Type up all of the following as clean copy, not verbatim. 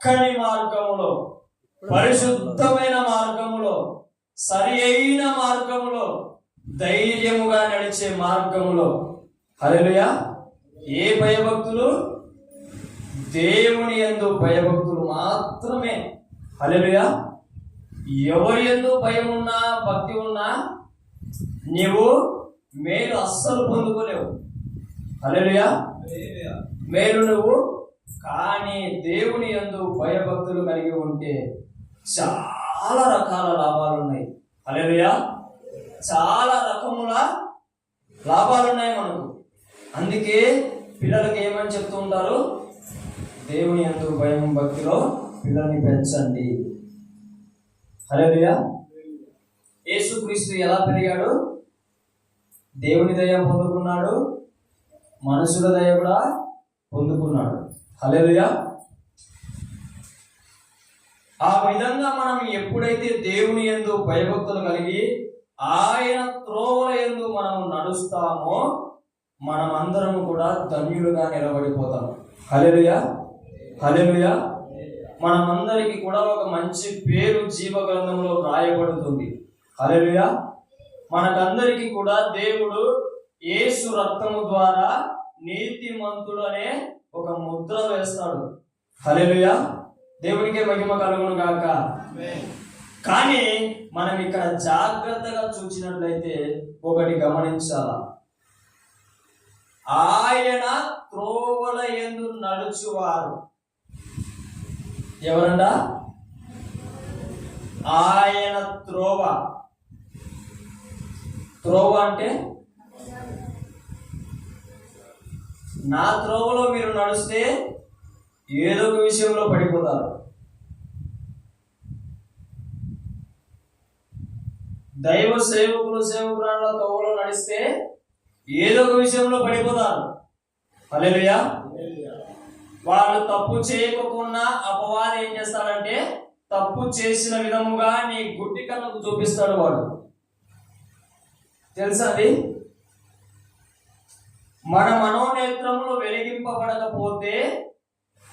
చక్కని మార్గములో, పరిశుద్ధమైన మార్గములో, సరి అయిన మార్గములో, ధైర్యముగా నడిచే మార్గములో. హల్లెలూయా. ఏ భయభక్తులు? దేవుని యందు భయభక్తులు మాత్రమే. హల్లెలూయా. ఎవరి యందు భయం ఉన్నా, భక్తి ఉన్నా నీవు మేలు అస్సలు పొందుకోలేవు. హల్లెలూయా. మేలు నువ్వు కానీ దేవుని యందు భయభక్తులు కలిగి ఉంటే చాలా రకాల లాభాలు ఉన్నాయి. హల్లెలూయా. చాలా రకముల లాభాలు ఉన్నాయి మనకు. అందుకే పిల్లలకి ఏమని చెప్తూ ఉంటారు? దేవుని యందు భయం భక్తిలో పిల్లల్ని పెంచండి. హల్లెలూయా. యేసుక్రీస్తు ఎలా పెరిగాడు? దేవుని దయ పొందుకున్నాడు, మనుషుల దయ కూడా పొందుకున్నాడు. హల్లెలూయా. ఆ విధంగా మనం ఎప్పుడైతే దేవుని యందు భయభక్తులు కలిగి ఆయన త్రోవల యందు మనం నడుస్తామో మనమందరం కూడా ధన్యులుగా నిలబడిపోతాం. హల్లెలూయా. హల్లెలూయా. మనమందరికి కూడా ఒక మంచి పేరు జీవ గ్రంథంలో రాయబడుతుంది. హల్లెలూయా. మనకందరికి కూడా దేవుడు యేసు రక్తము ద్వారా నీతిమంతుడు అనే ఒక ముద్ర వేస్తాడు. హల్లెలూయా. దేవునికే మహిమ కలుగును గాక. కానీ మనం ఇక్కడ జాగ్రత్తగా చూసినట్లయితే ఒకటి గమనించాలా. ఆయన త్రోవల యందు నడుచువారు ఎవరండా? ఆయన త్రోవ. త్రోవ అంటే నా త్రోవలో మీరు నడిస్తే ఏదో ఒక విషయంలో పడిపోతారు. దైవ సేవకురాళ్ళ త్రోవలో నడిస్తే ఏదో ఒక విషయంలో పడిపోతారు. హల్లెలూయా. వాళ్ళు తప్పు చేయకుండా అపవాది ఏం చేస్తాడంటే తప్పు చేసిన విధముగా నీ గుడ్డి కళ్ళకు చూపిస్తాడు వాడు. తెలుసా అది? మన మనోనేత్రములు వెలిగింపబడకపోతే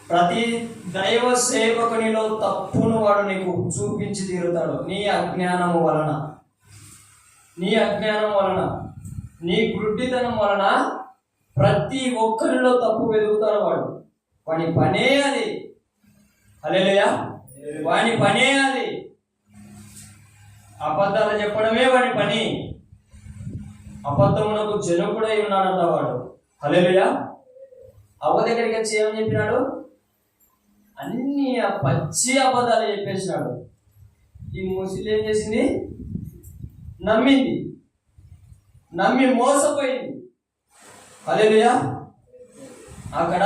ప్రతి దైవ సేవకునిలో తప్పును వాడు నీకు చూపించి తీరుతాడు. నీ అజ్ఞానము వలన, నీ అజ్ఞానం వలన, నీ గుడ్డితనం వలన ప్రతి ఒక్కరిలో తప్పు వెతుకుతాడు వాడు. వాని పనే అది. హల్లెలూయా. వాని పనే అది. అబద్ధాలు చెప్పడమే వాడి పని. అబద్ధమునకు జనకుడై ఉన్నాడంట వాడు. హల్లెలూయా. అవ్వ దగ్గరికి వచ్చి ఏమని చెప్పినాడు? అన్ని పచ్చి అబద్ధాలు చెప్పేసినాడు. ఈ ముసలి ఏం చేసింది? నమ్మింది, నమ్మి మోసపోయింది. హల్లెలూయా. అక్కడ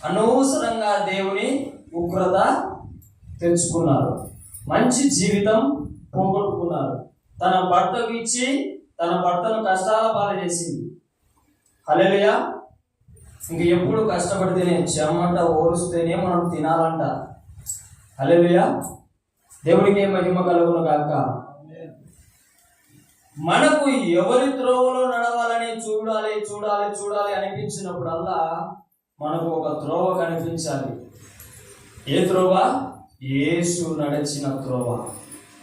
అనవసరంగా దేవుని ఉగ్రత తెచ్చుకున్నారు, మంచి జీవితం పోగొట్టుకున్నారు. తన భర్తకు ఇచ్చి తన భర్తను కష్టాల పాలు చేసింది. హల్లెలూయా. ఇంక ఎప్పుడు కష్టపడితేనే చెమట ఓరుస్తేనే మనం తినాలంట. హల్లెలూయా. దేవుడికి మహిమ కలుగును గాక. మనకు ఎవరి త్రోవలో నడవాలని చూడాలి చూడాలి చూడాలి అనిపించినప్పుడల్లా మనకు ఒక త్రోవ కనిపించాలి. ఏ త్రోవ? యేసు నడిచిన త్రోవ.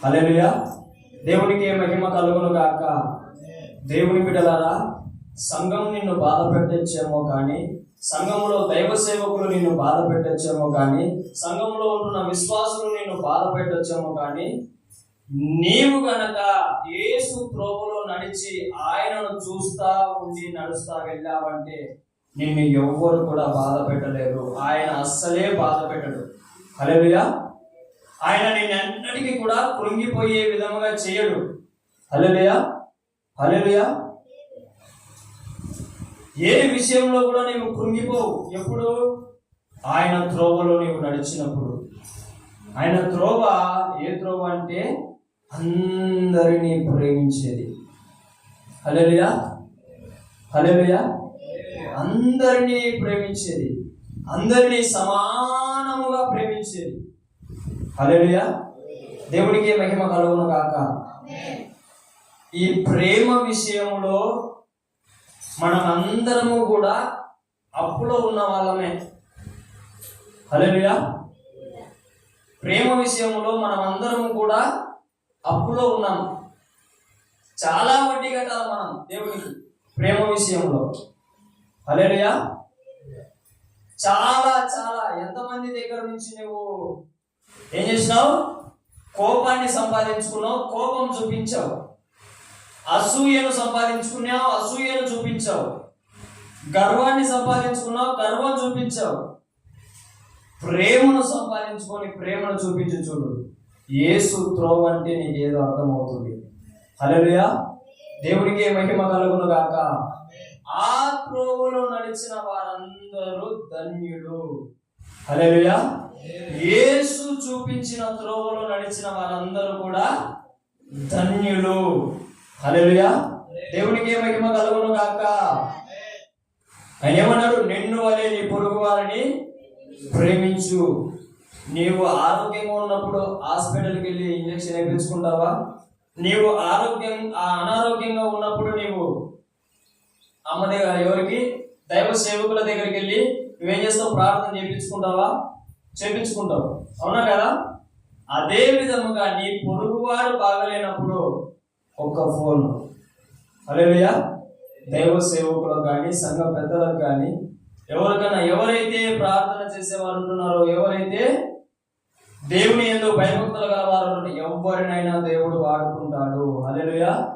హల్లెలూయా. దేవునికి మహిమ కలుగును గాక. దేవుని బిడ్డలారా, సంఘం నిన్ను బాధ పెట్టొచ్చేమో కానీ, సంఘంలో దైవ సేవకులు నిన్ను బాధ పెట్టొచ్చేమో కానీ, సంఘంలో ఉంటున్న విశ్వాసులు నిన్ను బాధ పెట్టొచ్చేమో కానీ, నీవు గనక యేసు త్రోవలో నడిచి ఆయనను చూస్తా ఉండి నడుస్తా వెళ్ళావంటే నిన్ను ఎవ్వరు కూడా బాధ పెట్టలేరు. ఆయన అస్సలే బాధ పెట్టడు. హల్లెలూయా. ఆయన నిన్నటికీ కూడా కృంగిపోయే విధముగా చేయడు. హల్లెలూయా. హల్లెలూయా. ఏ విషయంలో కూడా నీవు కృంగిపోవు. ఎప్పుడు? ఆయన త్రోవలో నీవు నడిచినప్పుడు. ఆయన త్రోవ ఏ త్రోవ అంటే అందరినీ ప్రేమించేది. హల్లెలూయా. హల్లెలూయా. అందరినీ ప్రేమించేది, అందరినీ సమానముగా ప్రేమించేది. హల్లెలూయా. దేవుడికి మహిమ కలుగును గాక. ఈ ప్రేమ విషయంలో మనం అందరము కూడా అప్పులో ఉన్న వాళ్ళమే. హల్లెలూయా. ప్రేమ విషయంలో మనం అందరం కూడా అప్పులో ఉన్నాం. చాలా వడ్డీ కట్టాలి మనం దేవునికి ప్రేమ విషయంలో. హల్లెలూయా. చాలా చాలా ఎంతమంది దగ్గర నుంచి నువ్వు ఏం చేసినావు? కోపాన్ని సంపాదించుకున్నావు, కోపం చూపించావు. అసూయను సంపాదించుకున్నావు, అసూయను చూపించావు. గర్వాన్ని సంపాదించుకున్నావు, గర్వం చూపించావు. ప్రేమను సంపాదించుకొని ప్రేమను చూపించి చూడు. యేసు త్రోవ అంటే నీకేదో అర్థమవుతుంది. హల్లెలూయా. దేవుడికే మహిమ కలుగును గాక. ఆ త్రోవలో నడిచిన వారందరూ ధన్యులు. హల్లెలూయా. యేసు చూపించిన త్రోవలో నడిచిన వారందరూ కూడా ధన్యులు. హల్లెలూయా. దేవుడికే మహిమ కలుగును గాక. ఆయన ఏమన్నాడు? నిన్ను వలె నీ పొరుగు వారిని ప్రేమించు. నీవు ఆరోగ్యంగా ఉన్నప్పుడు హాస్పిటల్కి వెళ్ళి ఇంజక్షన్ వేయించుకుంటావా? నీవు అనారోగ్యంగా ఉన్నప్పుడు నీవు అమ్మ దగ్గర ఎవరికి దైవ సేవకుల దగ్గరికి వెళ్ళి నువ్వేం చేస్తావు? ప్రార్థన చేపించుకుంటావు. అవునా కదా? అదే విధముగా నీ పొరుగువాడు బాగలేనప్పుడు ఒక్క ఫోన్. హల్లెలూయా. దైవ సేవకులకు కానీ సంఘ పెద్దలకు కానీ ఎవరికైనా, ఎవరైతే ప్రార్థన చేసేవారు ఉంటున్నారో, ఎవరైతే దేవుని యందు భయభక్తులు గలవారు, ఎవరినైనా దేవుడు వాడుకుంటాడు. హల్లెలూయా.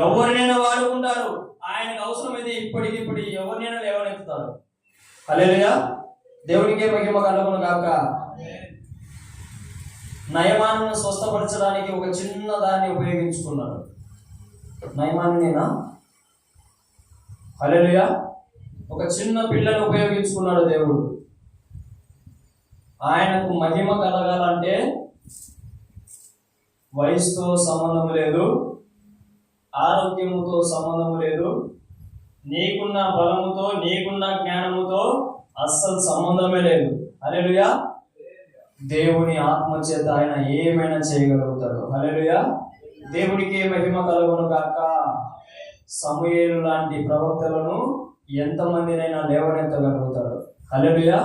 ఎవరినైనా వాడుకుంటాడు. ఆయనకు అవసరమైతే ఇప్పటికిప్పుడు ఎవరినైనా లేవనెత్తుతాడు. హల్లెలూయా. దేవునికే మహిమ కలుగును గాక. నయమాన్ని స్వస్థపరచడానికి ఒక చిన్న దాన్ని ఉపయోగించుకున్నాడు. నయమాన్నేనా? హల్లెలూయా. ఒక చిన్న పిల్లను ఉపయోగించుకున్నాడు దేవుడు. ఆయనకు మహిమ కలగాలంటే వయసుతో సంబంధం లేదు, ఆరోగ్యముతో సంబంధం లేదు, నీకున్న బలముతో, నీకున్న జ్ఞానముతో అస్సలు సంబంధమే లేదు. హల్లెలూయా. దేవుని ఆత్మ చేత ఆయన ఏమైనా చేయగలుగుతాడు. హల్లెలూయా. దేవుడికి మహిమ కలుగును గాక. సమూయేలు లాంటి ప్రవక్తలను ఎంతమందినైనా లేవనెత్తగలుగుతాడు. హల్లెలూయా.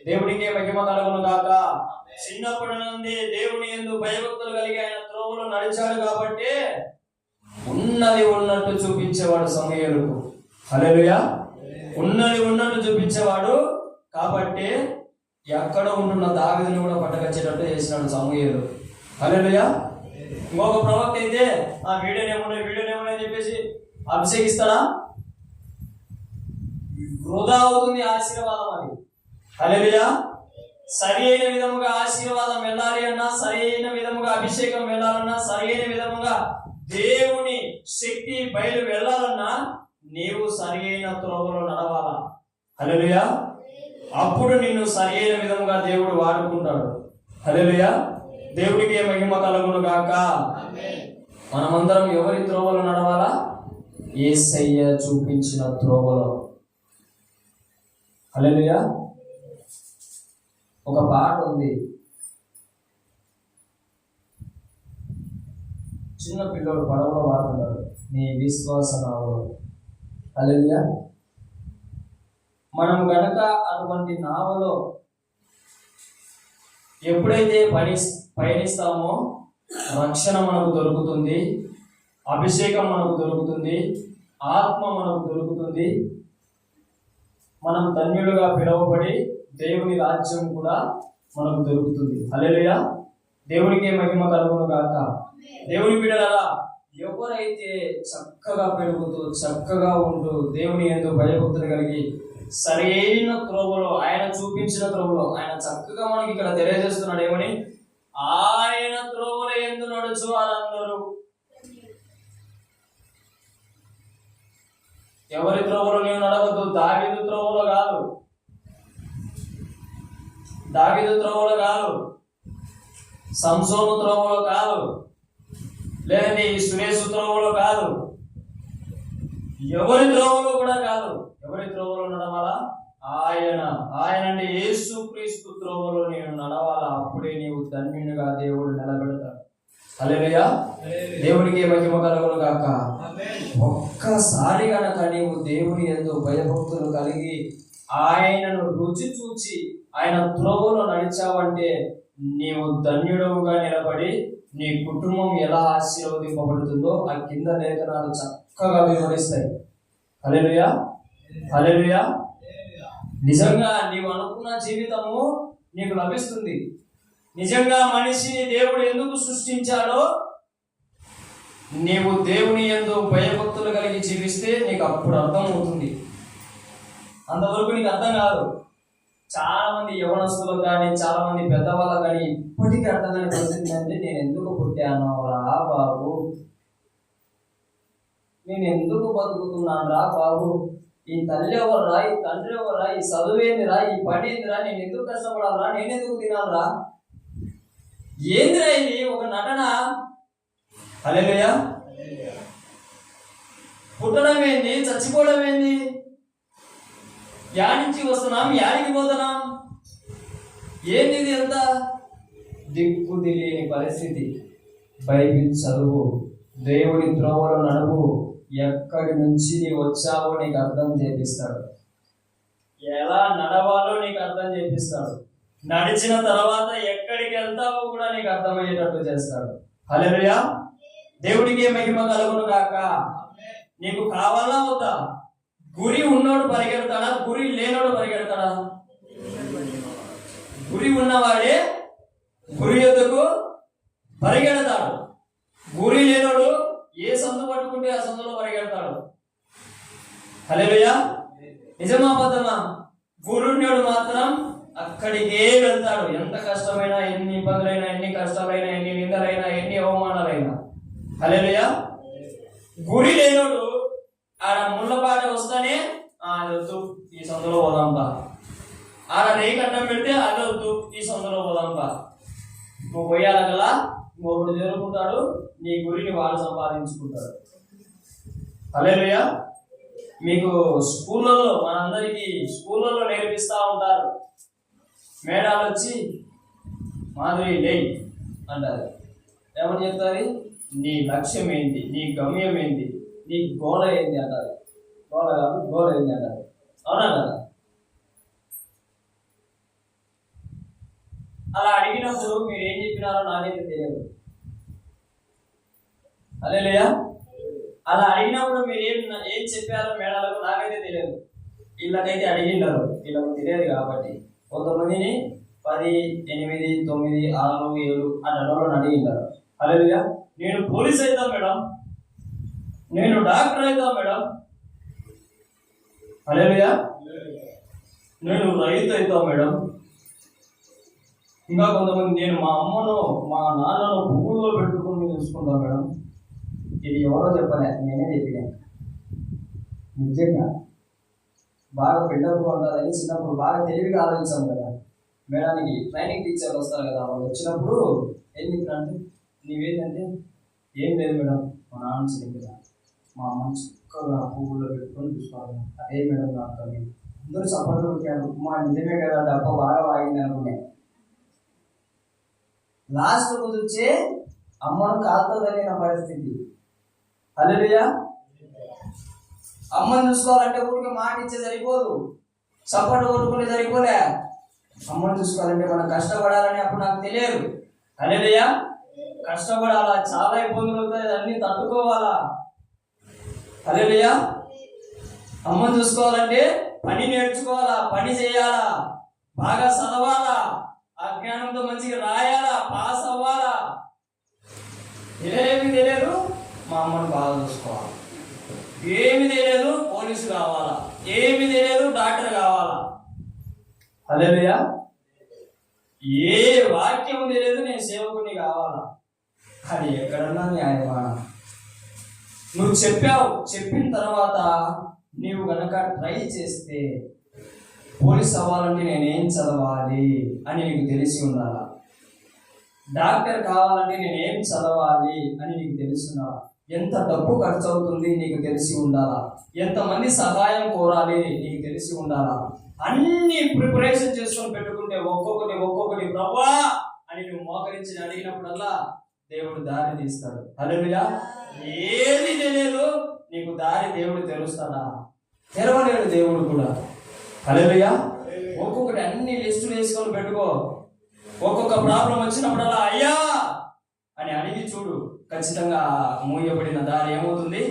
దేవుడికి మహిమ కలుగును గాక. చిన్నప్పటి నుండి దేవుని యందు భయభక్తులు కలిగి ఆయన త్రోవలో నడిచాడు కాబట్టి ఉన్నది ఉన్నట్టు చూపించేవాడు సమూయేలుకు. హల్లెలూయా. ఉన్నది ఉన్నట్టు చూపించేవాడు కాబట్టి ఎక్కడ ఉంటున్న దావీదుని కూడా పట్టకొచ్చేటట్టు చేసినాడు సమూయేలు. హల్లెలూయా. ఇంకొక ప్రవక్త అయితే వీడియోనేమో చెప్పేసి అభిషేకిస్తాడా? వృధా అవుతుంది ఆశీర్వాదం అది. హల్లెలూయా. సరి అయిన విధముగా ఆశీర్వాదం వెళ్ళాలి అన్నా, సరి అయిన విధముగా అభిషేకం వెళ్ళాలన్నా, సరి అయిన విధముగా దేవుని శక్తి బయలు వెళ్ళాలన్నా నీవు సరి అయిన త్రోవలో నడవాలా. హల్లెలూయా. అప్పుడు నిన్ను సరి అయిన విధముగా దేవుడు వాడుకుంటాడు. హల్లెలూయా. దేవుడికి మహిమ కలుగును గాక. మనమందరం ఎవరి త్రోవలో నడవాలా? యేసయ్య చూపించిన త్రోవలో. హల్లెలూయా. ఒక పాట ఉంది, చిన్న పిల్లలు పడవలో వాడుతున్నారు, నీ విశ్వాస నావలో. హల్లెలూయా. మనం గనక అటువంటి నావలో ఎప్పుడైతే పయనిస్తామో రక్షణ మనకు దొరుకుతుంది, అభిషేకం మనకు దొరుకుతుంది, ఆత్మ మనకు దొరుకుతుంది. మనం ధన్యులుగా పిలువబడి దేవుని రాజ్యం కూడా మనకు దొరుకుతుంది. హల్లెలూయా. దేవునికి మహిమ కలుగును గాక. దేవుని బిడ్డలారా, ఎవరైతే చక్కగా పెరుగుతూ చక్కగా ఉంటూ దేవుని యందు భయభక్తులు కలిగి సరైన త్రోవలో, ఆయన చూపించిన త్రోవలో, ఆయన చక్కగా మనకి ఇక్కడ తెలియజేస్తున్నాడు ఏమని? ఆయన త్రోవల యందు నడుచు వారందరూ. ఎవరి త్రోవలో నీవు నడవద్దు. దావీదు త్రోవలో కాదు, దావీదు త్రోవలో కాదు, సంసోను త్రోవలో కాదు, లేదంటే ఈ సురేష్ త్రోవలో కాదు, ఎవరి త్రోవలో కూడా కాదు. ఎవరి త్రోవలో నడవాలా? ఆయన అంటే యేసుక్రీస్తు త్రోవలో నేను నడవాలా. అప్పుడే నీవు ధన్యునిగా దేవుడు నిలబెడతాడు. హల్లెలూయా. దేవునికి మహిమ కలుగును గాక. ఒక్కసారి గనక నీవు దేవుని యందు భయభక్తులు కలిగి ఆయనను రుచి చూచి ఆయన త్రోవలో నడిచావంటే నీవు ధన్యుడవుగా నిలబడి నీ కుటుంబం ఎలా ఆశీర్వదింపబడుతుందో ఆ కింద లేఖనాలు చక్కగా వివరిస్తాయి. హల్లెలూయా, హల్లెలూయా. నిజంగా నీవు అనుకున్న జీవితము నీకు లభిస్తుంది. నిజంగా మనిషిని దేవుడు ఎందుకు సృష్టించాడో నీవు దేవుని యందు భయభక్తులు కలిగి జీవిస్తే నీకు అప్పుడు అర్థం అవుతుంది. అంతవరకు నీకు అర్థం కాదు. చాలా మంది యవనస్తులకు కానీ చాలా మంది పెద్దవాళ్ళకు కానీ ఇప్పటికీ అర్థం కాని పరిస్థితి అంటే నేను ఎందుకు పుట్టాను రా బాబు, నేను ఎందుకు బతుకుతున్నాను రా బాబు, ఈ తల్లి ఎవరురా, ఈ తండ్రి ఎవరురా, ఈ చదువేందిరా, ఈ పని ఏందిరా, నేను ఎందుకు కష్టపడాలరా, నేను ఎందుకు తినాలరా, ఏందిరా ఇది ఒక నటన. హల్లెలూయా. పుట్టడం ఏంది, చచ్చిపోవడం ఏంది, యాడికి వస్తున్నాం, యాడికి పోతున్నాం, ఏంది ఇది ఎంత దిక్కు తెలియని పరిస్థితి. బైబిల్ చదువు, దేవుడి త్రోవలో నడువు, ఎక్కడి నుంచి నీవు వచ్చావో నీకు అర్థం చేపిస్తాడు, ఎలా నడవాలో నీకు అర్థం చేపిస్తాడు, నడిచిన తర్వాత ఎక్కడికి వెళ్తావో కూడా నీకు అర్థమయ్యేటట్టు చేస్తాడు. హల్లెలూయా. దేవుడికి మహిమ కలుగును గాక. నీకు కావాలా వద్దా? గురి ఉన్నోడు పరిగెడతాడా, గురి లేనోడు పరిగెడతాడా? గురి ఉన్నవాడే గురి యొద్దకు పరిగెడతాడు. గురి లేనోడు ఏ సందు పట్టుకుంటే ఆ సందులో పరిగెడతాడు. హల్లెలూయా. నిజమా అబద్ధమా? గురుణ్యుడు మాత్రం అక్కడికే వెళ్తాడు. ఎంత కష్టమైనా, ఎన్ని ఇబ్బందులైనా, ఎన్ని కష్టాలైనా, ఎన్ని నిందలైనా, ఎన్ని అవమానాలైనా. హల్లెలూయా. గురి లేనోడు ఆడ ముళ్ళపాట వస్తానే అది వద్దు ఈ సందులో పోదాంపా, ఆడ రేయి కట్టం పెడితే అది వద్దు ఈ సందులో పోదాంపా, నువ్వు పోయాల కదా ఇంకొకటి చేరుకుంటాడు, నీ గురిని వాడు సంపాదించుకుంటాడు. హల్లెలూయా. మీకు స్కూళ్ళలో మనందరికీ స్కూళ్ళలో నేర్పిస్తూ ఉంటారు. మేడాలు వచ్చి మాధురి లే అంటారు. ఏమని చెప్తారు? నీ లక్ష్యం ఏంటి, నీ గమ్యం ఏంటి, నీ గోడ ఏంటి అంటారు. గోడ కాదు, గోడ ఏంటి అంటారు. అవునా కదా? అలా అడిగినప్పుడు మీరు ఏం చెప్పినారో నాకైతే తెలియదు. హల్లెలూయా. అలా అడిగినప్పుడు మీరు ఏం చెప్పారో మేడాలకు నాకైతే తెలియదు. వీళ్ళకైతే అడిగిండారు, వీళ్ళకు తెలియదు కాబట్టి కొంతమందిని 10, 8, 9, 6, 7 అట్లా అడిగిండారు. హల్లెలూయా. నేను పోలీస్ అవుతా మేడం, నేను డాక్టర్ అవుతా మేడం. హల్లెలూయా. నేను రైతు అవుతా మేడం. ఇంకా కొంతమంది నేను మా అమ్మను మా నాన్నను పువ్వుల్లో పెట్టుకుని చూసుకుంటా మేడం. ఇది ఎవరో చెప్పలే, నేనే చెప్పినా. నిజంగా బాగా పెద్దప్పుడు ఉంటుందని చిన్నప్పుడు బాగా తెలివిగా ఆలోచించాం కదా. మేడానికి ట్రైనింగ్ టీచర్లు వస్తారు కదా, వాళ్ళు వచ్చినప్పుడు ఏం చెప్పినంటే నీవేంటంటే ఏం లేదు మేడం, మా నాన్న చెప్పినా మా అమ్మని చక్కగా పువ్వుల్లో పెట్టుకొని చూసుకోవాలి. అదే మేడం నాకు అందరూ సపోర్ట్ కొట్టారు. మా నిజమే కదా, డబ్బ బాగా వాగింది అనుకునే. లాస్ట్ కుదిర్చే అమ్మను కాలుతుందని నా పరిస్థితి. హల్లెలూయా. అమ్మని చూసుకోవాలంటే ఊరికి మాట ఇచ్చే సరిపోదు, సపోర్ట్ కొట్టుకుంటే సరిపోలే. అమ్మని చూసుకోవాలంటే మనం కష్టపడాలని అప్పుడు నాకు తెలియదు. హల్లెలూయా. కష్టపడాలా, చాలా ఇబ్బందులు అవుతాయి, అన్ని తట్టుకోవాలా. హల్లెలూయా. అమ్మని చూసుకోవాలంటే పని నేర్చుకోవాలా, పని చేయాలా, బాగా చదవాలా, అజ్ఞానంతో మంచిగా రాయాలా, పాస్ అవ్వాలా. ఏమి తెలియదు, మా అమ్మని బాగా చూసుకోవాలి. ఏమి తెలియదు, పోలీసు కావాలా. ఏమి తెలియదు, డాక్టర్ కావాలా. హల్లెలూయా. ఏ వాక్యం తెలియదు, నేను సేవకుని కావాలా. అది ఎక్కడన్నా న్యాయమా? నువ్వు చెప్పావు, చెప్పిన తర్వాత నీవు గనక ట్రై చేస్తే పోలీస్ అవ్వాలంటే నేనేం చదవాలి అని నీకు తెలిసి ఉండాలా. డాక్టర్ కావాలంటే నేనేం చదవాలి అని నీకు తెలిసి ఉండాలా. ఎంత డబ్బు ఖర్చు అవుతుంది నీకు తెలిసి ఉండాలా. ఎంతమంది సహాయం కోరాలి నీకు తెలిసి ఉండాలా. అన్ని ప్రిపరేషన్ చేసుకొని పెట్టుకుంటే ఒక్కొక్కటి ప్రభువా అని నువ్వు మోకరించి అడిగినప్పుడల్లా దేవుడు దారి తీస్తాడు. హల్లెలూయా. ఏది తెలియదు నీకు దారి దేవుడు తెరుస్తాడా? తెరవలేడు దేవుడు కూడా. హల్లెలూయా. ఒక్కొక్కటి ఒకటి అన్ని లిస్టులు వేసుకొని పెట్టుకో. ఒక్కొక్క ప్రాబ్లం వచ్చినప్పుడల్లా అయ్యా అని అడిగి చూడు, ఖచ్చితంగా మూయబడిన దారి ఏమవుతుంది?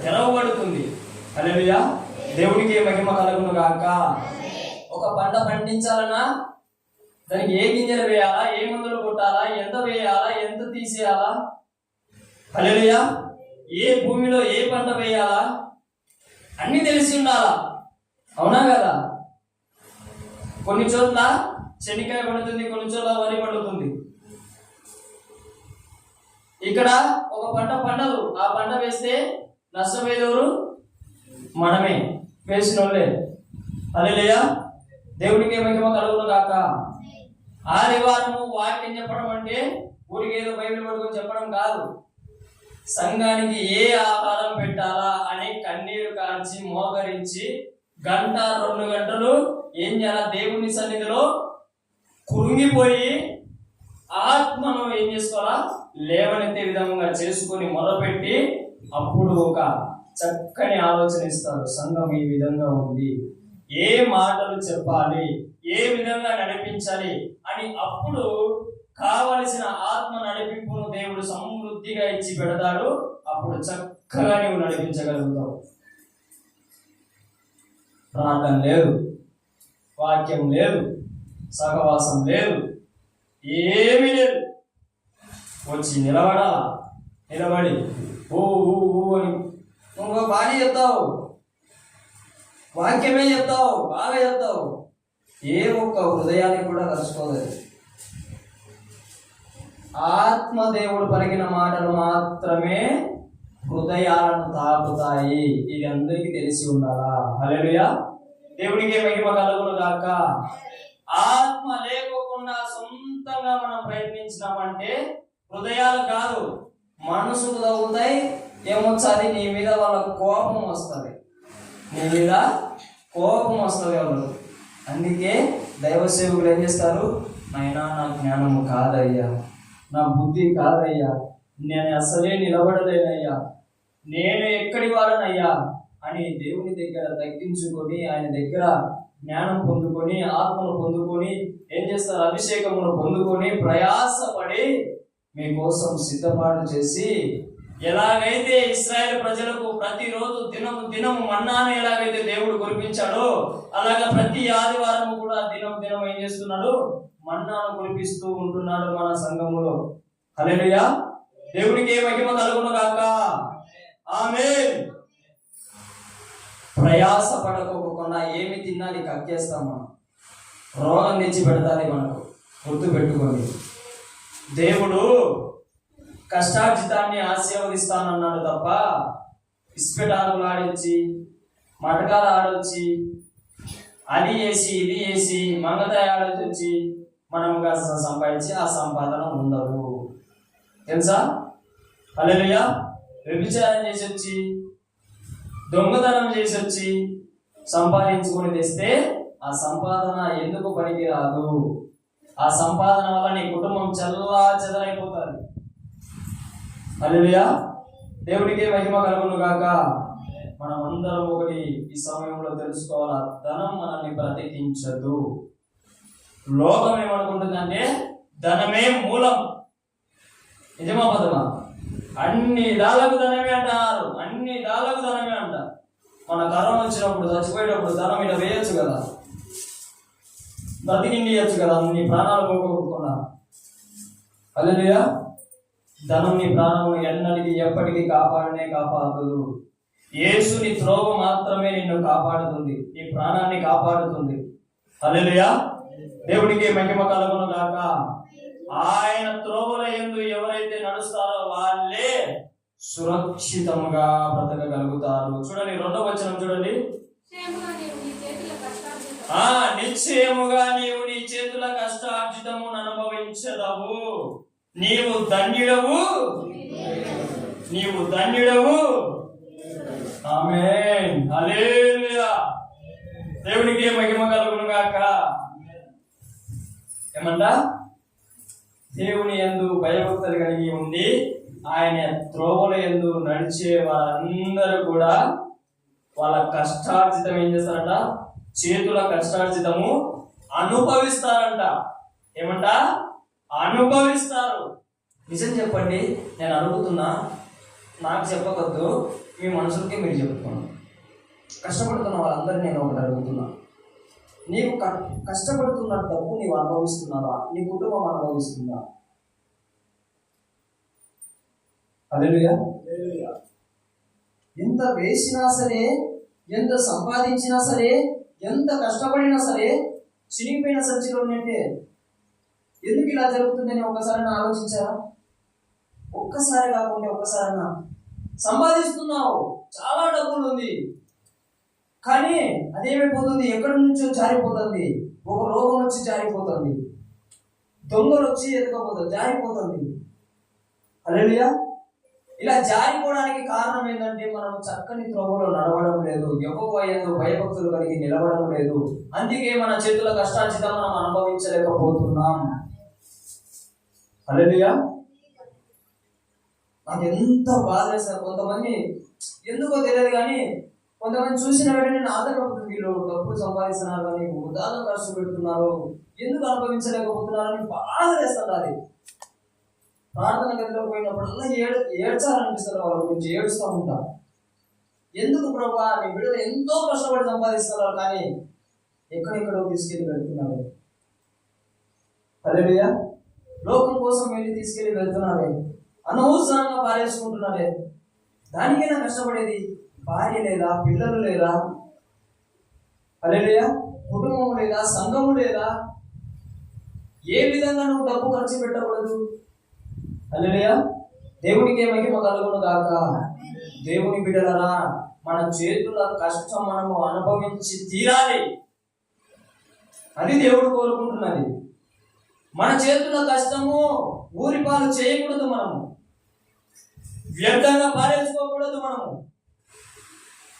తెరవబడుతుంది. హల్లెలూయా. దేవునికి మహిమ కలుగును గాక. ఒక పంట పండించాలన్నా దానికి ఏ గింజలు వేయాలా, ఏ మందులు కొట్టాలా, ఎంత వేయాలా, ఎంత తీసేయాలా, హల్లెలూయా, ఏ భూమిలో ఏ పంట వేయాలా అన్ని తెలిసి ఉండాలా. అవునా కదా? కొన్ని చోట్ల శనగకాయ పండుతుంది, కొన్ని చోట్ల వరి పండుతుంది. ఇక్కడ ఒక పంట పండదు. ఆ పంట వేస్తే నష్టపోయేదెవరు? మనమే, వేసిన వాళ్ళే. హల్లెలూయా. దేవుడికి మహిమ కలుగును గాక. ఆదివారము వాక్యం చెప్పడం అంటే ఊరికి ఏదో బైబిల్ పట్టుకొని చెప్పడం కాదు. సంఘానికి ఏ ఆహారం పెట్టాలా అని కన్నీరు కార్చి మోకరించి గంట 2 గంటలు ఏం చేయాలా? దేవుని సన్నిధిలో కురుంగిపోయి ఆత్మను ఏం చేసుకోవాలా? లేవనెత్తే విధంగా చేసుకొని మొదలుపెట్టి అప్పుడు ఒక చక్కని ఆలోచన ఇస్తాడు. సంఘం ఈ విధంగా ఉంది, ఏ మాటలు చెప్పాలి, ఏ విధంగా నడిపించాలి అని అప్పుడు కావలసిన ఆత్మ నడిపింపును దేవుడు సమృద్ధిగా ఇచ్చి పెడతాడు. అప్పుడు చక్కగా నీవు నడిపించగలుగుతావు. ప్రార్థన లేదు, వాక్యం లేదు, సహవాసం లేదు, ఏమీ లేదు. వచ్చి నిలబడి ఓ అని నువ్వు బాగా చెప్తావు, వాక్యమే చెప్తావు, బాగా చెప్తావు, ఏ ఒక్క హృదయానికి కూడా కలుసుకోలేదు. ఆత్మదేవుడు పలికిన మాటలు మాత్రమే హృదయాలను తాకుతాయి. ఇది అందరికీ తెలిసి ఉండాలా. హల్లెలూయా. దేవుడికి మహిమ కలుగును గాక. ఆత్మ లేకోకుండా సొంతంగా మనం ప్రయత్నించినామంటే హృదయాలు కాదు, మనసుకు తగ్గుతాయి. ఏమొచ్చాది? నీ మీద వాళ్ళకు కోపం వస్తుంది, నీ మీద కోపం వస్తుంది వాళ్ళు. అందుకే దైవ సేవకులు ఏం చేస్తారు? నాయనా, నా జ్ఞానము కాదయ్యా, నా బుద్ధి కాదయ్యా, నేను అసలే నిలబడలేనయ్యా, నేను ఎక్కడి వాడనయ్యా అని దేవుని దగ్గర తగ్గించుకొని ఆయన దగ్గర జ్ఞానం పొందుకొని ఆత్మను పొందుకొని ఏం చేస్తారు? అభిషేకమును పొందుకొని ప్రయాసపడి మీకోసం సిద్ధపాటు చేసి, ఎలాగైతే ఇశ్రాయేలు ప్రజలకు ప్రతిరోజు దినము మన్నాను ఎలాగైతే దేవుడు కురిపించాడో అలాగా ప్రతి ఆదివారం కూడా దినం ఏం చేస్తున్నాడు? మన్నాను కురిపిస్తూ ఉంటున్నాడు మన సంఘములో. హల్లెలూయా. దేవుడికి మహిమ కలుగును గాక. ఆమేన్. ప్రయాస పడకోకుండా ఏమి తిన్నాలి కక్కేస్తాం మనం. రోగం తెచ్చి పెడతాది మనకు. గుర్తు పెట్టుకోండి. దేవుడు కష్టార్జితాన్ని ఆశీర్వదిస్తానన్నాడు తప్ప ఇస్పెటాకులు ఆడొచ్చి, మటకాలు ఆడొచ్చి, అది వేసి ఇది వేసి మంగతాయి ఆడొచ్చి మనం సంపాదించి ఆ సంపాదన ఉండదు. తెలుసా? హల్లెలూయా. వ్యభిచారం చేసి వచ్చి, దొంగతనం చేసి వచ్చి సంపాదించుకొని తెస్తే ఆ సంపాదన ఎందుకు పనికి రాదు. ఆ సంపాదన వల్ల నీ కుటుంబం చెదరైపోతుంది. హల్లెలూయా. దేవుడికి మహిమ కలుగును గాక. మనం అందరం ఒకటి ఈ సమయంలో తెలుసుకోవాలా, ధనం మనల్ని బ్రతికించదు. లోకం ఏమనుకుంటుందంటే ధనమే మూలం. నిజమా పదమా? అన్ని దాలకు ధనమే అంటారు, అన్ని దాలకు ధనమే అంటారు. మన కరోనా వచ్చినప్పుడు చచ్చిపోయేటప్పుడు ధనం ఇలా వేయచ్చు కదా, బ్రతికిండియచ్చు కదా, నీ ప్రాణాలు పోగొట్టుకున్నా. హల్లెలూయా. ధనం నీ ప్రాణమును ఎన్నటికీ ఎప్పటికీ కాపాడదు. యేసుని త్రోవ మాత్రమే నిన్ను కాపాడుతుంది, నీ ప్రాణాన్ని కాపాడుతుంది. హల్లెలూయా. దేవుడికి మహిమ కలుగును గాక. ఆయన త్రోవల యందు ఎవరైతే నడుస్తారో వాళ్ళే సురక్షితంగా బ్రతకగలుగుతారు. చూడండి 2వ వచనం చూడండి. నిశ్చయముగా నీవు నీ చేతుల కష్టార్జితమును అనుభవించదవు. నీవు ధన్యుడవు. ఆమేన్. హల్లెలూయా. దేవునికి మహిమ కలుగును గాక. ఏమంట? దేవుని యందు భయభక్తులు కలిగి ఉండి ఆయన త్రోవల యందు నడిచే వారందరూ కూడా వాళ్ళ కష్టార్జితం ఏం చేస్తారట? చేతుల కష్టార్జితము అనుభవిస్తారంట. ఏమంట? అనుభవిస్తారు. నిజం చెప్పండి, నేను అడుగుతున్నా, నాకు చెప్పకొద్దు, మీ మనుషులకి మీరు చెప్పుకోండి. కష్టపడుతున్న వాళ్ళందరినీ నేను ఒకటి అడుగుతున్నా, నీవు కష్టపడుతున్న డబ్బు నీవు అనుభవిస్తున్నావా? నీ కుటుంబం అనుభవిస్తుందా? హల్లెలూయా. ఎంత వేసినా సరే, ఎంత సంపాదించినా సరే, ఎంత కష్టపడినా సరే చినిగిపోయిన సంచిలో ఉన్నట్టే. ఎందుకు ఇలా జరుగుతుందని ఒక్కసారి ఆలోచించారా? ఒక్కసారి కాకుండా ఒక్కసారి సంపాదిస్తున్నావు, చాలా డబ్బులు ఉంది, కానీ అదేమైపోతుంది? ఎక్కడి నుంచో జారిపోతుంది. ఒక రోగం వచ్చి జారిపోతుంది, దొంగలు వచ్చి ఎత్తుకపోతుంది, జారిపోతుంది. హల్లెలూయా. ఇలా జారిపోవడానికి కారణం ఏంటంటే మనం చక్కని త్రోవలో నడవడం లేదు, యెహోవా యందు భయభక్తులు కలిగి నిలవడం లేదు. అందుకే మన చేతుల కష్టార్జితం మనం అనుభవించలేకపోతున్నాం. హల్లెలూయా. నాకు ఎంత బాధ వేస్తారు కొంతమంది, ఎందుకో తెలియదు కానీ కొంతమంది చూసిన వెంటనే నేను ఆధారపడుతుంది, వీళ్ళు డబ్బులు సంపాదిస్తున్నారు కానీ ఉదాహరణ ఖర్చు పెడుతున్నారు, ఎందుకు అనుభవించలేకపోతున్నారు అని బాధ వేస్తారు. అది ప్రార్థన గదిలో పోయినప్పుడల్లా ఏడ్చాలనిపిస్తారు, వాళ్ళ గురించి ఏడుస్తూ ఉంటారు. ఎందుకు ప్రభా, నీ బిడ్డలు ఎంతో కష్టపడి సంపాదిస్తున్నారు కానీ ఎక్కడెక్కడో తీసుకెళ్ళి వెళ్తున్నారు. హల్లెలూయా. లోకం కోసం వెళ్ళి తీసుకెళ్ళి వెళ్తున్నారే, అనవసరంగా పారేసుకుంటున్నారే. దానికైనా కష్టపడేది? భార్య లేదా, పిల్లలు లేదా, హల్లెలూయా, కుటుంబం లేదా, సంఘము లేదా? ఏ విధంగా నువ్వు డబ్బు ఖర్చు పెట్టకూడదు? హల్లెలూయా. దేవునికే మహిమ కలుగును గాక. దేవుని బిడ్డలారా, మన చేతుల కష్టం మనము అనుభవించి తీరాలి. అది దేవుడు కోరుకుంటున్నది. మన చేతుల కష్టము ఊరి పాలు చేయకూడదు, మనము వ్యర్థంగా పారేసుకోకూడదు. మనము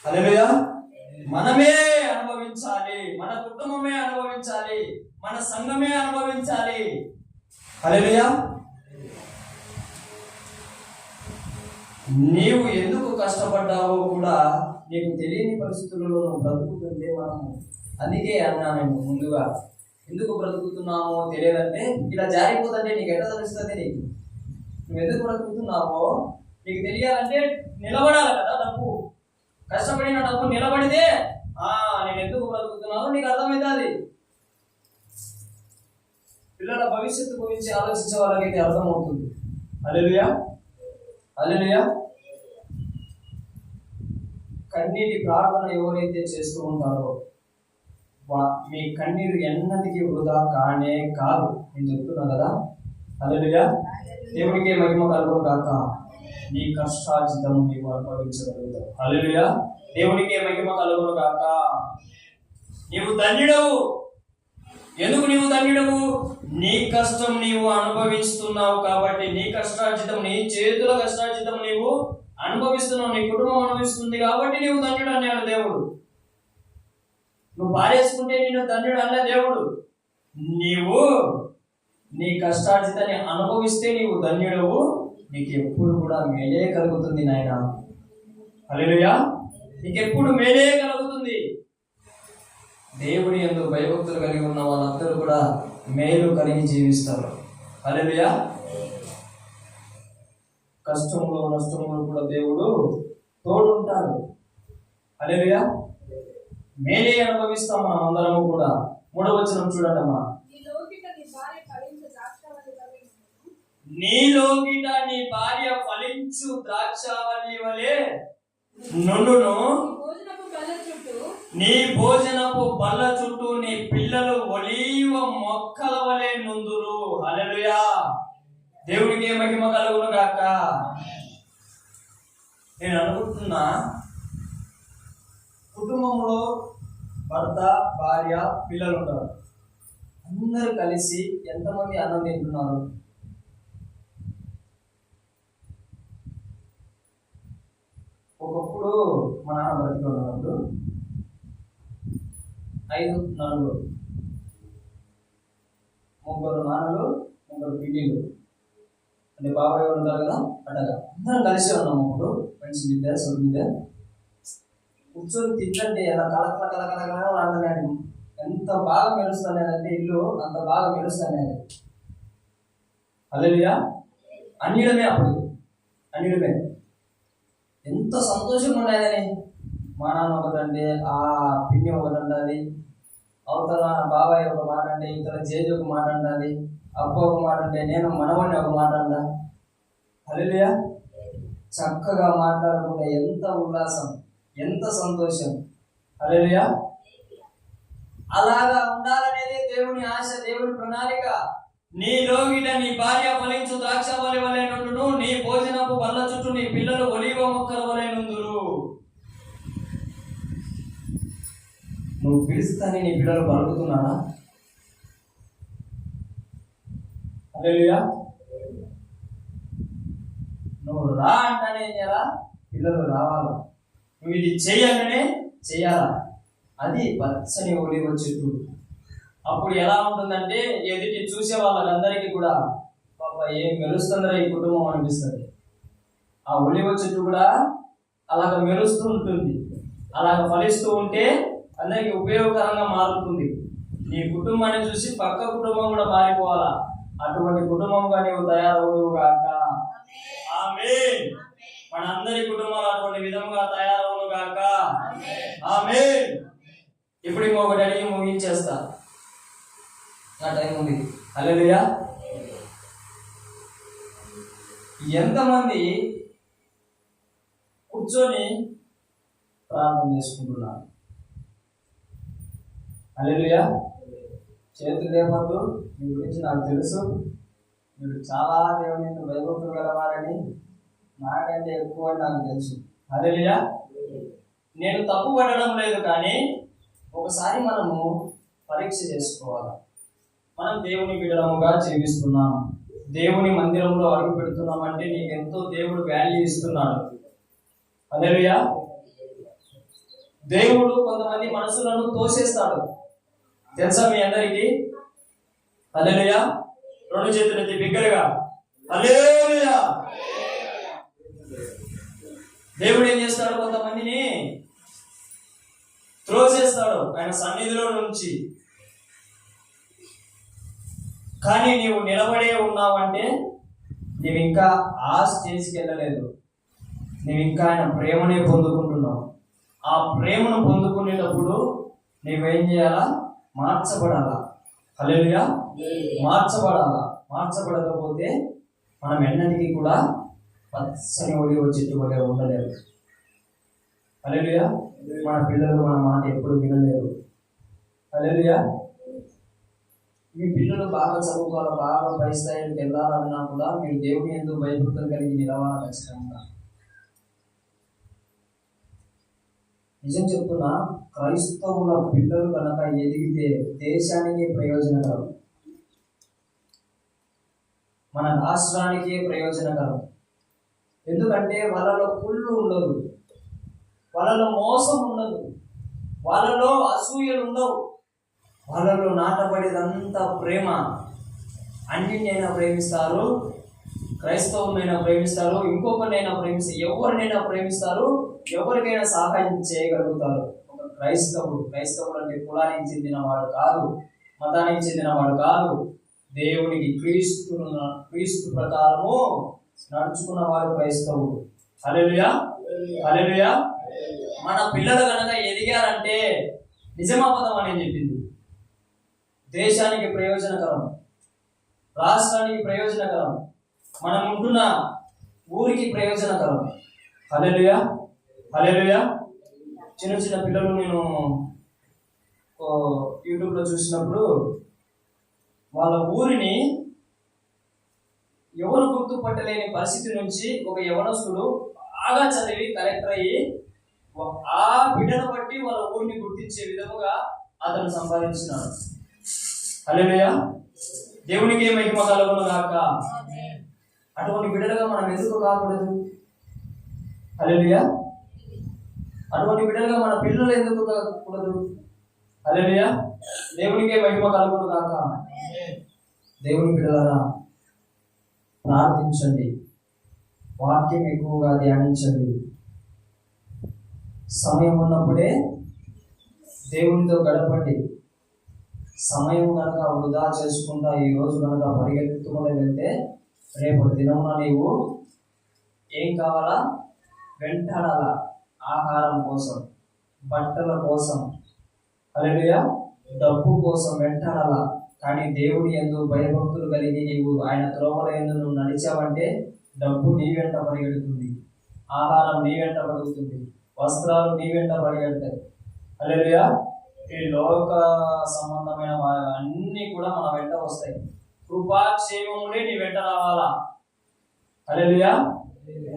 హల్లెలూయా, మనమే అనుభవించాలి, మన కుటుంబమే అనుభవించాలి, మన సంఘమే అనుభవించాలి. హల్లెలూయా. నీవు ఎందుకు కష్టపడ్డావో కూడా నీకు తెలియని పరిస్థితులలో నువ్వు బ్రతుకుతుంటే మనము, అందుకే అన్నా నేను ముందుగా, ఎందుకు బ్రతుకుతున్నామో తెలియదంటే ఇలా జారిపోతుంటే నీకు ఎట్లా తెలుస్తుంది? నీకు నువ్వు ఎందుకు బ్రతుకుతున్నావో నీకు తెలియాలంటే నిలబడాలి కదా. డబ్బు కష్టపడిన డబ్బు నిలబడితే నేను ఎందుకు బ్రతుకుతున్నానో నీకు అర్థమవుతుంది. పిల్లల భవిష్యత్తు గురించి ఆలోచించే వాళ్ళకైతే అర్థమవుతుంది. హల్లెలూయా. హల్లెలూయా. కన్నీటి ప్రార్థన ఎవరైతే చేస్తూ ఉంటారో మీ కన్నీరు ఎన్నటికీ వృధా కానే కాదు. నేను చెప్తున్నా కదా. హల్లెలూయా. దేవుడికే మహిమ కలుగును గాక. నీ కష్టార్జితం నీవు అనుభవించగలుగుతావు. హల్లెలూయా. దేవుడికే మహిమ కలుగును గాక. నీవు ధన్యుడవు. ఎందుకు నీవు ధన్యుడవు? నీ కష్టం నీవు అనుభవిస్తున్నావు కాబట్టి, నీ కష్టార్జితం, నీ చేతుల కష్టార్జితం నీవు అనుభవిస్తున్నావు, నీ కుటుంబం అనుభవిస్తుంది కాబట్టి నీవు ధన్యుడు అన్నాడు దేవుడు. నువ్వు పారేసుకుంటే నేను ధన్యుడు అన్న దేవుడు. నీవు నీ కష్టార్జితాన్ని అనుభవిస్తే నీవు ధన్యుడవు. నీకు ఎప్పుడు కూడా మేలే కలుగుతుంది నాయన. హల్లెలూయా. నీకు ఎప్పుడు మేలే కలుగుతుంది. దేవుని యందు భయభక్తులు కలిగి ఉన్న వాళ్ళందరూ కూడా మేలు కలిగి జీవిస్తారు. హల్లెలూయా. కష్టంలో నష్టంలో కూడా దేవుడు తోడుంటాడు. హల్లెలూయా. మేలే అనుభవిస్తాం మనం అందరము కూడా. 3వ వచనం చూడండి అమ్మా. నీలోకిట నీ భార్య ఫలించు ద్రాక్షావల్లి వలె నుండును, నీ భోజనపు బల్ల చుట్టూ నీ పిల్లలు ఒలీవ మొక్కల వలె నుందురు. హల్లెలూయా. దేవుడికి మహిమ కలుగును గాక. నేను అనుకుంటున్నా, కుటుంబంలో భర్త, భార్య, పిల్లలు ఉంటారు. అందరూ కలిసి ఎంతమంది అన్నం తింటున్నారు? ఒకప్పుడు మా నాన్న బతికున్నప్పుడు 5 నలుగురు, 3 నాన్నలు, 3 పిల్లీలు, అంటే బాబాయ్ ఉంటారు కదా, అట్టగా అందరం కలిసి ఉన్నాము. అప్పుడు మంచి విద్య, సొంత విద్య కూర్చొని తింటే ఎలా కలకల కలకలగా ఆడుతున్నాడు. ఎంత బాగా మెరుస్తానేదంటే ఇల్లు అంత బాగా మెరుస్తానేది. హల్లెలూయా. అన్యుడమే అప్పుడు, అన్యుడమే. ఎంత సంతోషంగా ఉండేదని. మా నాన్న ఒకటంటే, ఆ పిన్ని ఒకటంటది, అవతల బాబాయ్ ఒక మాట అంటే, ఇతర జేజు ఒక మాట అంటది, అప్ప ఒక మాట అంటే, నేను మనవడిని ఒక మాట అంట. హల్లెలూయా. చక్కగా మాట్లాడుకుంటే ఎంత ఉల్లాసం, ఎంత సంతోషం. హల్లెలూయా. అలాగా ఉండాలనేది దేవుని ఆశ, దేవుని ప్రణాళిక. నీ లోగిట నీ భార్య ఫలించు ద్రాక్షవల్లి వలె నుండును, నీ భోజనపు బల్ల చుట్టూ నీ పిల్లలు ఒలీవ మొక్కల వలె నుందురు. నువ్వు పిలుస్తాని నీ పిల్లలు పలుకుతున్నారా? హల్లెలూయా. నువ్వు రా అంటానే ఏం చేయాలా? పిల్లలు రావాలా. నువ్వు ఇది చెయ్యాలనే చెయ్యాలా. అది పచ్చని ఒలివ చెట్టు. అప్పుడు ఎలా ఉంటుందంటే ఎదుటి చూసే వాళ్ళందరికీ కూడా పాప ఏం మెరుస్తుందిరా ఈ కుటుంబం అనిపిస్తుంది. ఆ ఒలివ చెట్టు కూడా అలాగ మెరుస్తూ ఉంటుంది. అలాగ ఫలిస్తూ ఉంటే అందరికి ఉపయోగకరంగా మారుతుంది. నీ కుటుంబాన్ని చూసి పక్క కుటుంబం కూడా మారిపోవాలా. అటువంటి కుటుంబంగా నీవు తయారవును గాక. ఆమేన్. మనందరి కుటుంబాలు అటువంటి విధంగా తయారవును గాక. ఆమేన్. ఇప్పుడు ఇంకొకటి అడిగి ముగించేస్తా, నా టైం ఉంది. హల్లెలూయా. ఎంతమంది కూర్చొని ప్రార్థన చేసుకుంటున్నారు? హల్లెలూయా. చేతులు లేపద్దు. మీ గురించి నాకు తెలుసు, మీరు చాలా దేవుని భయభక్తులు గలవారని, నాకంటే ఎక్కువ అని నాకు తెలుసు. హల్లెలూయా. నేను తప్పు పడడం లేదు, కానీ ఒకసారి మనము పరీక్ష చేసుకోవాలి. మనం దేవుని బిడ్డలముగా జీవిస్తున్నాం, దేవుని మందిరంలో అడుగు పెడుతున్నామంటే నీకు ఎంతో దేవుడు వాల్యూ ఇస్తున్నాడు. హల్లెలూయా. దేవుడు కొంతమంది మనసులను తోసేస్తాడు, తెలుసా మీ అందరికీ? హల్లెలూయా. రెండు చేతులు ఎత్తి బిగ్గరగా హల్లెలూయా. దేవుడు ఏం చేస్తాడు? కొంతమందిని త్రోసేస్తాడు ఆయన సన్నిధిలో నుంచి. కానీ నీవు నిలబడే ఉన్నావంటే నీవు ఇంకా ఆ స్టేజ్కి వెళ్ళలేదు. నీవు ఇంకా ఆయన ప్రేమనే పొందుకుంటున్నావు. ఆ ప్రేమను పొందుకునేటప్పుడు నీవేం చేయాలా? మార్చబడాలా. హల్లెలూయా. మార్చబడాలా. మార్చబడకపోతే మనం ఎన్నటికీ కూడా పచ్చని ఒలివ చెట్టు వలె ఉండలేరు. హల్లెలూయా. మన పిల్లలు మన మాట ఎప్పుడు వినలేరు. హల్లెలూయా. మీ పిల్లలు బాగా చదువుకోవాలి, బాగా పై స్థాయికి వెళ్ళాలన్నా కూడా మీరు దేవుని యందు భయభక్తులు కలిగి నిలవాలి ఖచ్చితంగా. నిజం చెప్తున్నా, క్రైస్తవుల పిల్లలు కనుక ఎదిగితే దేశానికి ప్రయోజనకరం, మన రాష్ట్రానికి ప్రయోజనకరం. ఎందుకంటే వాళ్ళలో కుళ్ళు ఉండదు, వాళ్ళలో మోసం ఉండదు, వాళ్ళలో అసూయలు ఉండవు, వాళ్ళలో నాటబడేదంతా ప్రేమ. అన్నిటినైనా ప్రేమిస్తారు, క్రైస్తవులైనా ప్రేమిస్తారు, ఇంకొకరినైనా ప్రేమిస్తారు, ఎవరినైనా ప్రేమిస్తారు, ఎవరికైనా సహాయం చేయగలుగుతారు. ఒక క్రైస్తవుడు అంటే కులానికి చెందినవాడు కాదు, మతానికి చెందినవాడు కాదు, దేవునికి క్రీస్తు ప్రకారము నడుచుకున్నవాడు క్రైస్తవుడు. హల్లెలూయా. హల్లెలూయా. మన పిల్లలు కనుక ఎదిగారంటే నిజమాపదం అని చెప్పింది. దేశానికి ప్రయోజనకరం, రాష్ట్రానికి ప్రయోజనకరం, మనం ఉంటున్న ఊరికి ప్రయోజనకరం. హల్లెలూయా. హల్లెలూయా. చిన్న చిన్న పిల్లలు నేను యూట్యూబ్లో చూసినప్పుడు వాళ్ళ ఊరిని ఎవరు గుర్తుపట్టలేని పరిస్థితి నుంచి ఒక యవనస్తుడు బాగా చదివి కలెక్టర్ అయ్యి ఆ బిడ్డను బట్టి వాళ్ళ ఊరిని గుర్తించే విధముగా అతను సంపాదించినాడు. హల్లెలూయా. దేవునికి మహిమ కలుగును గాక. అటువంటి బిడ్డలుగా మనం ఎందుకు కాకూడదు? హల్లెలూయా. అటువంటి బిడ్డలుగా మన పిల్లలు ఎందుకు కాకూడదు? హల్లెలూయా. దేవునికి మహిమ కలుగును గాక. దేవుని బిడ్డలారా, ప్రార్థించండి, వాక్యం ఎక్కువగా ధ్యానించండి. సమయం ఉన్నప్పుడే దేవునితో గడపండి. సమయం కనుక వృధా చేసుకుంటా ఈ రోజు కనుక పరిగెత్తుకుని వెళ్తే రేపు దినమున నీవు ఏం కావాలా? వెంటాడాల, ఆహారం కోసం, బట్టల కోసం, హల్లెలూయా, డబ్బు కోసం వెంటాడాల. కానీ దేవుడి యందు భయభక్తులు కలిగి నీవు ఆయన త్రోవల యందు నువ్వు నడిచావంటే డబ్బు నీ వెంట పరిగెడుతుంది, ఆహారం నీ వెంట పడుతుంది, వస్త్రాలు నీ వెంట పరిగెడతాయి. హల్లెలూయా. ఈ లోక సంబంధమైన అన్నీ కూడా మన వెంట వస్తాయి. కృపాక్షేమములే నీ వెంట రావాలా. హల్లెలూయా.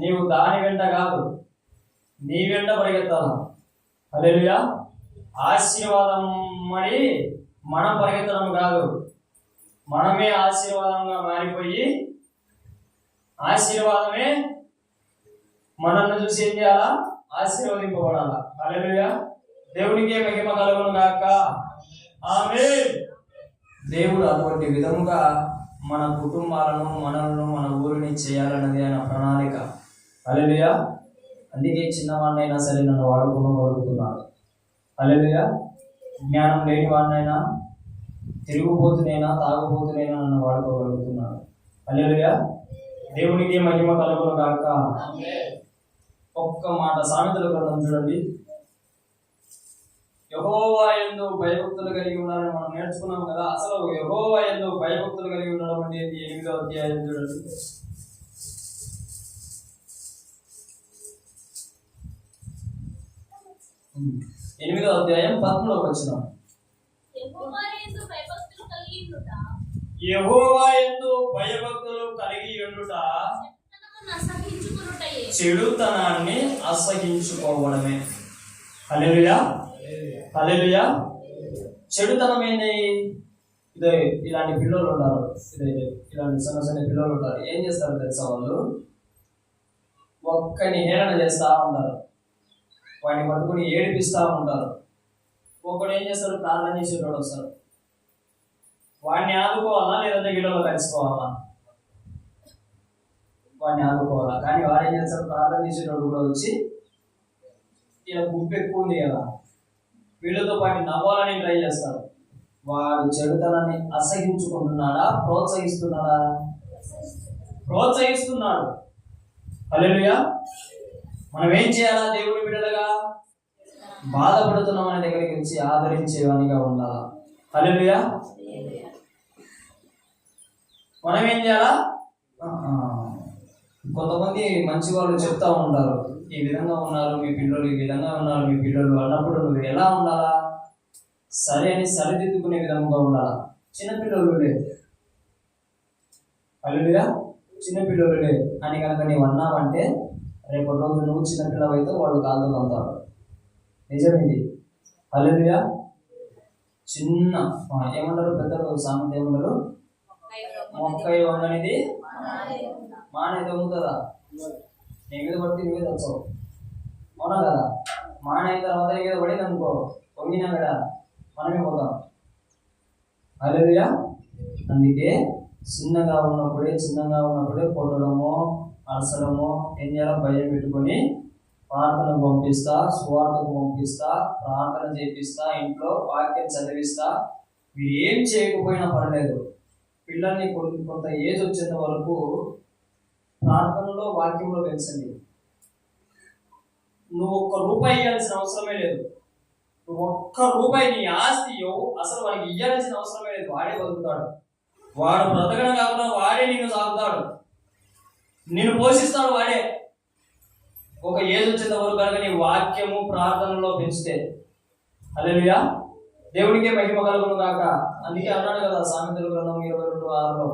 నీవు దాని వెంట కాదు, నీ వెంట పరిగెత్తాలా. హల్లెలూయా. ఆశీర్వాదం మరి మనం పరిగెత్తడం కాదు, మనమే ఆశీర్వాదంగా మారిపోయి ఆశీర్వాదమే మనల్ని చూసి ఏం చేయాలా? ఆశీర్వదింపబడాలా. హల్లెలూయా. దేవునికే మహిమ కలుగును గాక. ఆమేన్. దేవుడు అటువంటి విధముగా మన కుటుంబాలను, మనలను, మన ఊరిని చేయాలన్నది ఆయన ప్రణాళిక. హల్లెలూయా. అందుకే చిన్నవాడినైనా సరే నన్ను వాడుకోగలుగుతున్నాడు. హల్లెలూయా. జ్ఞానం లేని వాడినైనా, తిరుగుబోతునైనా, తాగుబోతునైనా నన్ను వాడుకోగలుగుతున్నాడు. హల్లెలూయా. దేవునికి మహిమ కలుగును గాక. ఒక్క మాట సామెతల గ్రంథం చూడండి. యెహోవా యందు భయభక్తులు కలిగి ఉండాలని మనం నేర్చుకున్నాం కదా. అసలు యెహోవా యందు భయభక్తులు కలిగి ఉండడం అంటే 8వ అధ్యాయం చూడండి. 8వ అధ్యాయం 13వ వచనం. యెహోవా యందు భయభక్తులు కలిగి ఉండుట చెడుతనాన్ని అసహించుకోవడమే. హల్లెలూయా. హల్లెలూయా. చెడుతనం ఏంటి? ఇలాంటి పిల్లలు ఉంటారు, ఇలాంటి చిన్న చిన్న పిల్లలు ఉంటారు. ఏం చేస్తారు తెలుసా? వాళ్ళు ఒక్కని హేళన చేస్తూ ఉంటారు, వాడిని పట్టుకుని ఏడిపిస్తూ ఉంటారు. ఒకడు ఏం చేస్తారు? ప్రార్థన చేసేటోడు వస్తారు, వాడిని ఆదుకోవాలా లేదంటే గిడలో కలిసిపోవాలా? వాడిని ఆదుకోవాలా. కానీ వాడు ఏం చేస్తారు? ప్రార్థన చేసేటోడు కూడా వచ్చి ఇలా గుంపు ఎక్కువ ఉంది కదా, వీళ్ళతో పాటు నవ్వాలని ట్రై చేస్తాడు. వాడు చెడుతనాన్ని అసహించుకుంటున్నాడా? ప్రోత్సహిస్తున్నాడా? ప్రోత్సహిస్తున్నాడు. హల్లెలూయా. మనం ఏం చేయాలా? దేవుని బిడ్డలుగా బాధపడుతున్నాం అనే దగ్గరికి వచ్చి ఆదరించేవానిగా ఉండాలా. హల్లెలూయా. మనం ఏం చేయాలా? కొంతమంది మంచి వాళ్ళు చెప్తా ఉంటారు, ఈ విధంగా ఉన్నారు మీ పిల్లలు, ఈ విధంగా ఉన్నారు మీ పిల్లలు అన్నప్పుడు నువ్వు ఎలా ఉండాలా? సరే అని సరిదిద్దుకునే విధంగా ఉండాలా. చిన్నపిల్లలులే, హల్లెలూయా, చిన్నపిల్లలులే అని కనుక నీవు అన్నావంటే రేపటి రోజు నువ్వు చిన్నపిల్లలు అయితే వాళ్ళు కాళ్ళు అంటారు. నిజం ఇది. హల్లెలూయా. చిన్న ఏమంటారు పెద్దలు సామెత ఏమంటారు? మొక్కై వంగనిది మానే తగ్గుతుందా? నీ మీద పడితే నీ మీద వచ్చావు, అవునా కదా? మాన అయిన తర్వాత నీ మీద పడింది అనుకో, పొంగినా కదా మనమే పోతాం. హల్లెలూయా. అందుకే చిన్నగా ఉన్నప్పుడే కొట్టడము, అరసడము ఏం చేయాలో భయం పెట్టుకొని ప్రార్థనకు పంపిస్తా, సువార్తకు పంపిస్తా, ప్రార్థన చేపిస్తా, ఇంట్లో వాక్యం చదివిస్తా. మీరు ఏం చేయకపోయినా పర్లేదు, పిల్లల్ని కొంత ఏజ్ వచ్చేంత వరకు ప్రార్థనలో, వాక్యంలో పెంచండి. నువ్వు ₹1 ఇవ్వాల్సిన అవసరమే లేదు. నువ్వు ₹1 నీ ఆస్తి అసలు వాడికి ఇవ్వాల్సిన అవసరమే లేదు. వాడే బతుకుతాడు, వాడు బ్రతకడం కాకుండా వాడే నిన్ను సాగుతాడు, నిన్ను పోషిస్తాడు వాడే. ఒక ఏజ్ వచ్చేంత వరకు కనుక నీ వాక్యము ప్రార్థనలో పెంచితే. హల్లెలూయా. దేవుడికే మహిమ కలుగును గాక. అందుకే అన్నాడు కదా సామెతల గ్రంథం 22:6లో,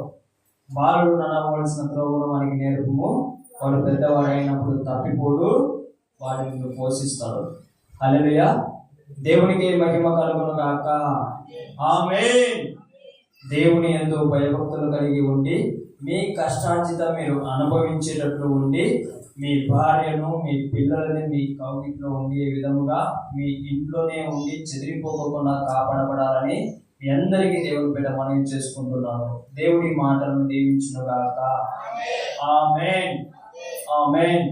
బాలుడు నడవవలసిన త్రోవను వానికి నేర్పుము, వాడు పెద్దవాడైనప్పుడు తప్పిపోడు, వాడు నిన్ను పోషిస్తాడు. హల్లెలూయా. దేవునికే మహిమ కలుగును గాక. ఆమేన్. దేవుని యందు భయభక్తులు కలిగి ఉండి మీ కష్టార్జితం మీరు అనుభవించేటట్లు ఉండి, మీ భార్యను, మీ పిల్లలని మీ కౌగిట్లో ఉండే విధముగా మీ ఇంట్లోనే ఉండి చెదిరిపోకుండా కాపాడబడాలని మీ అందరికీ దేవుని బిడ్డ మనవి చేసుకుంటున్నాను. దేవుడి మాటలను దీవించును గాక. ఆమేన్. ఆమేన్.